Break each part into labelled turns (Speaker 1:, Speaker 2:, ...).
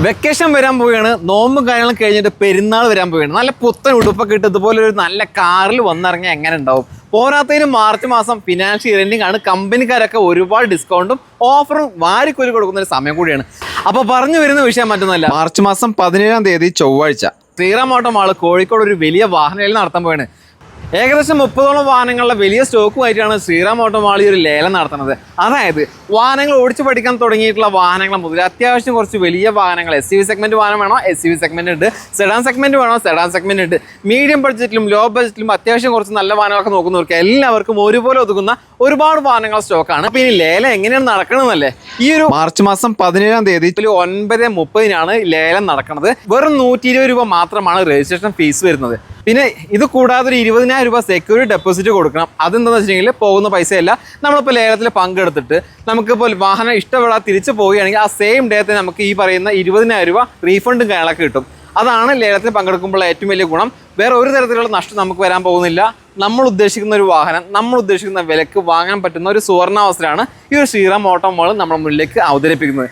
Speaker 1: Vacation വരാൻ പോവുകയാണ്. നോമ്പും കാര്യങ്ങളും കഴിഞ്ഞിട്ട് പെരുന്നാൾ വരാൻ പോവുകയാണ്. നല്ല പുത്തൻ ഉടുപ്പൊക്കെ ഇട്ട് ഇതുപോലെ ഒരു നല്ല കാറിൽ വന്നിറങ്ങിയാൽ എങ്ങനെ ഉണ്ടാവും? പോരാത്തതിന് മാർച്ച് മാസം ഫിനാൻഷ്യൽ എൻഡിങ് ആണ്. കമ്പനിക്കാരൊക്കെ ഒരുപാട് ഡിസ്കൗണ്ടും ഓഫറും വാരിക്കൊരു കൊടുക്കുന്ന ഒരു സമയം കൂടിയാണ്. അപ്പോൾ പറഞ്ഞു വരുന്ന വിഷയം മറ്റൊന്നുമല്ല, മാർച്ച് മാസം 17-ാം തീയതി ചൊവ്വാഴ്ച ശ്രീറാം ഓട്ടോ മാൾ കോഴിക്കോട് ഒരു വലിയ വാഹനയിൽ നടത്താൻ പോവുകയാണ്. ഏകദേശം 30ഓളം വാഹനങ്ങളുടെ വലിയ സ്റ്റോക്കുമായിട്ടാണ് ശ്രീറാം ഓട്ടോ മാൾ ഈ ഒരു ലേലം നടത്തുന്നത്. അതായത് വാഹനങ്ങൾ ഓടിച്ചു പഠിക്കാൻ തുടങ്ങിയിട്ടുള്ള വാഹനങ്ങൾ മുതൽ അത്യാവശ്യം കുറച്ച് വലിയ വാഹനങ്ങൾ, SUV സെഗ്മെന്റ് വാഹനം വേണോ SUV സെഗ്മെന്റ് ഉണ്ട്, സെഡാൻ സെഗ്മെന്റ് വേണോ സെഡാൻ സെഗ്മെന്റ് ഉണ്ട്, മീഡിയം ബഡ്ജറ്റിലും ലോ ബഡ്ജറ്റിലും അത്യാവശ്യം കുറച്ച് നല്ല വാഹനങ്ങളൊക്കെ നോക്കുന്നവർക്ക് എല്ലാവർക്കും ഒരുപോലെ ഒതുങ്ങുന്ന ഒരുപാട് വാഹനങ്ങളുടെ സ്റ്റോക്കാണ്. അപ്പോൾ ഈ ലേലം എങ്ങനെയാണ് നടക്കണമെന്നല്ലേ, ഈ ഒരു മാർച്ച് മാസം 17-ാം തീയതി 9:30 ലേലം നടക്കുന്നത്. വെറും 120 രൂപ മാത്രമാണ് രജിസ്ട്രേഷൻ ഫീസ് വരുന്നത്. പിന്നെ ഇത് കൂടാതെ ഒരു 20,000 രൂപ സെക്യൂരിറ്റി ഡെപ്പോസിറ്റ് കൊടുക്കണം. അതെന്താണെന്ന് വെച്ചിട്ടുണ്ടെങ്കിൽ പോകുന്ന പൈസയല്ല, നമ്മളിപ്പോൾ ലേലത്തിൽ പങ്കെടുത്തിട്ട് നമുക്കിപ്പോൾ വാഹനം ഇഷ്ടപ്പെടാതെ തിരിച്ചു പോവുകയാണെങ്കിൽ ആ സെയിം ഡേ തന്നെ നമുക്ക് ഈ പറയുന്ന 20,000 രൂപ റീഫണ്ടും കാര്യങ്ങളൊക്കെ കിട്ടും. അതാണ് ലേലത്തിൽ പങ്കെടുക്കുമ്പോൾ ഏറ്റവും വലിയ ഗുണം. വേറെ ഒരു തരത്തിലുള്ള നഷ്ടം നമുക്ക് വരാൻ പോകുന്നില്ല. നമ്മൾ ഉദ്ദേശിക്കുന്ന ഒരു വാഹനം നമ്മൾ ഉദ്ദേശിക്കുന്ന വിലക്ക് വാങ്ങാൻ പറ്റുന്ന ഒരു സുവർണാവസരമാണ് ഈ ഒരു ശ്രീറാം ഓട്ടോ മാൾ നമ്മുടെ മുന്നിലേക്ക് അവതരിപ്പിക്കുന്നത്.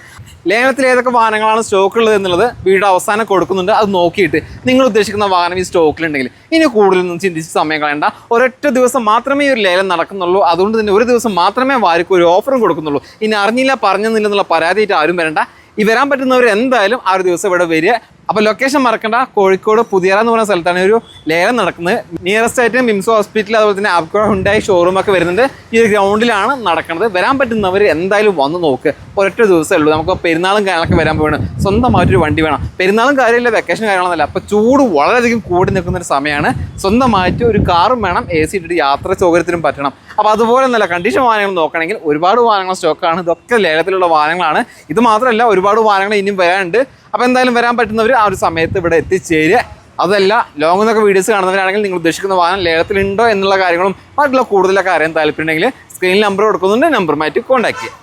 Speaker 1: ലേലത്തിൽ ഏതൊക്കെ വാഹനങ്ങളാണ് സ്റ്റോക്കുള്ളത് എന്നുള്ളത് വീഡിയോ അവസാനം കൊടുക്കുന്നുണ്ട്. അത് നോക്കിയിട്ട് നിങ്ങൾ ഉദ്ദേശിക്കുന്ന വാഹനം ഈ സ്റ്റോക്കിലുണ്ടെങ്കിൽ ഇനി കൂടുതലൊന്നും ചിന്തിച്ച് സമയം കളയണ്ട. ഒരൊറ്റ ദിവസം മാത്രമേ ഈ ഒരു ലേലം നടക്കുന്നുള്ളൂ. അതുകൊണ്ട് തന്നെ ഒരു ദിവസം മാത്രമേ വാരിക്ക് ഒരു ഓഫറും കൊടുക്കുന്നുള്ളൂ. ഇനി അറിഞ്ഞില്ല പറഞ്ഞില്ലെന്നുള്ള പരാതിയായിട്ട് ആരും വരണ്ട. ഈ വരാൻ പറ്റുന്നവർ എന്തായാലും ആ ഒരു ദിവസം ഇവിടെ വരിക. അപ്പോൾ ലൊക്കേഷൻ മറക്കണ്ട, കോഴിക്കോട് പുതിയറ എന്ന് പറയുന്ന സ്ഥലത്താണ് ഒരു ലേലം നടക്കുന്നത്. നിയറസ്റ്റ് ആയിട്ട് മിംസ് ഹോസ്പിറ്റൽ, അതുപോലെ തന്നെ ആപ്കോ ഹുണ്ടായി ഷോറൂം ഒക്കെ വരുന്നുണ്ട്. ഈ ഒരു ഗ്രൗണ്ടിലാണ് നടക്കുന്നത്. വരാൻ പറ്റുന്നവർ എന്തായാലും വന്ന് നോക്ക്. ഒരൊറ്റ ദിവസമേ ഉള്ളൂ. നമുക്ക് പെരുന്നാളും കാര്യങ്ങളൊക്കെ വരാൻ പോകണം. സ്വന്തമായിട്ടൊരു വണ്ടി വേണം. പെരുന്നാളും കാര്യമില്ല, വെക്കേഷൻ കാര്യങ്ങളൊന്നുമല്ല. അപ്പോൾ ചൂട് വളരെയധികം കൂടി നിൽക്കുന്ന ഒരു സമയമാണ്. സ്വന്തമായിട്ട് ഒരു കാറും വേണം, AC ഇട്ടിട്ട് യാത്ര സൗകര്യത്തിനും പറ്റണം. അപ്പോൾ അതുപോലെ നല്ല കണ്ടീഷൻ വാഹനങ്ങൾ നോക്കണമെങ്കിൽ ഒരുപാട് വാഹനങ്ങൾ സ്റ്റോക്കാണ്. ഇതൊക്കെ ലേലത്തിലുള്ള വാഹനങ്ങളാണ്. ഇത് മാത്രമല്ല, ഒരുപാട് വാഹനങ്ങൾ ഇനിയും വരാനുണ്ട്. അപ്പോൾ എന്തായാലും വരാൻ പറ്റുന്നവർ ആ ഒരു സമയത്ത് ഇവിടെ എത്തിച്ചേരുക. അതല്ല ലോങ്ങിൽ നിന്നൊക്കെ വീഡിയോസ് കാണുന്നവരാണെങ്കിൽ നിങ്ങൾ ഉദ്ദേശിക്കുന്ന വാഹനം ലേലത്തിലുണ്ടോ എന്നുള്ള കാര്യങ്ങളും മറ്റുള്ള കൂടുതലൊക്കെ അറിയാൻ താല്പര്യമുണ്ടെങ്കിൽ സ്ക്രീനിൽ നമ്പർ കൊടുക്കുന്നുണ്ട്. നമ്പറുമായിട്ട് കോൺടാക്ട് ചെയ്യുക.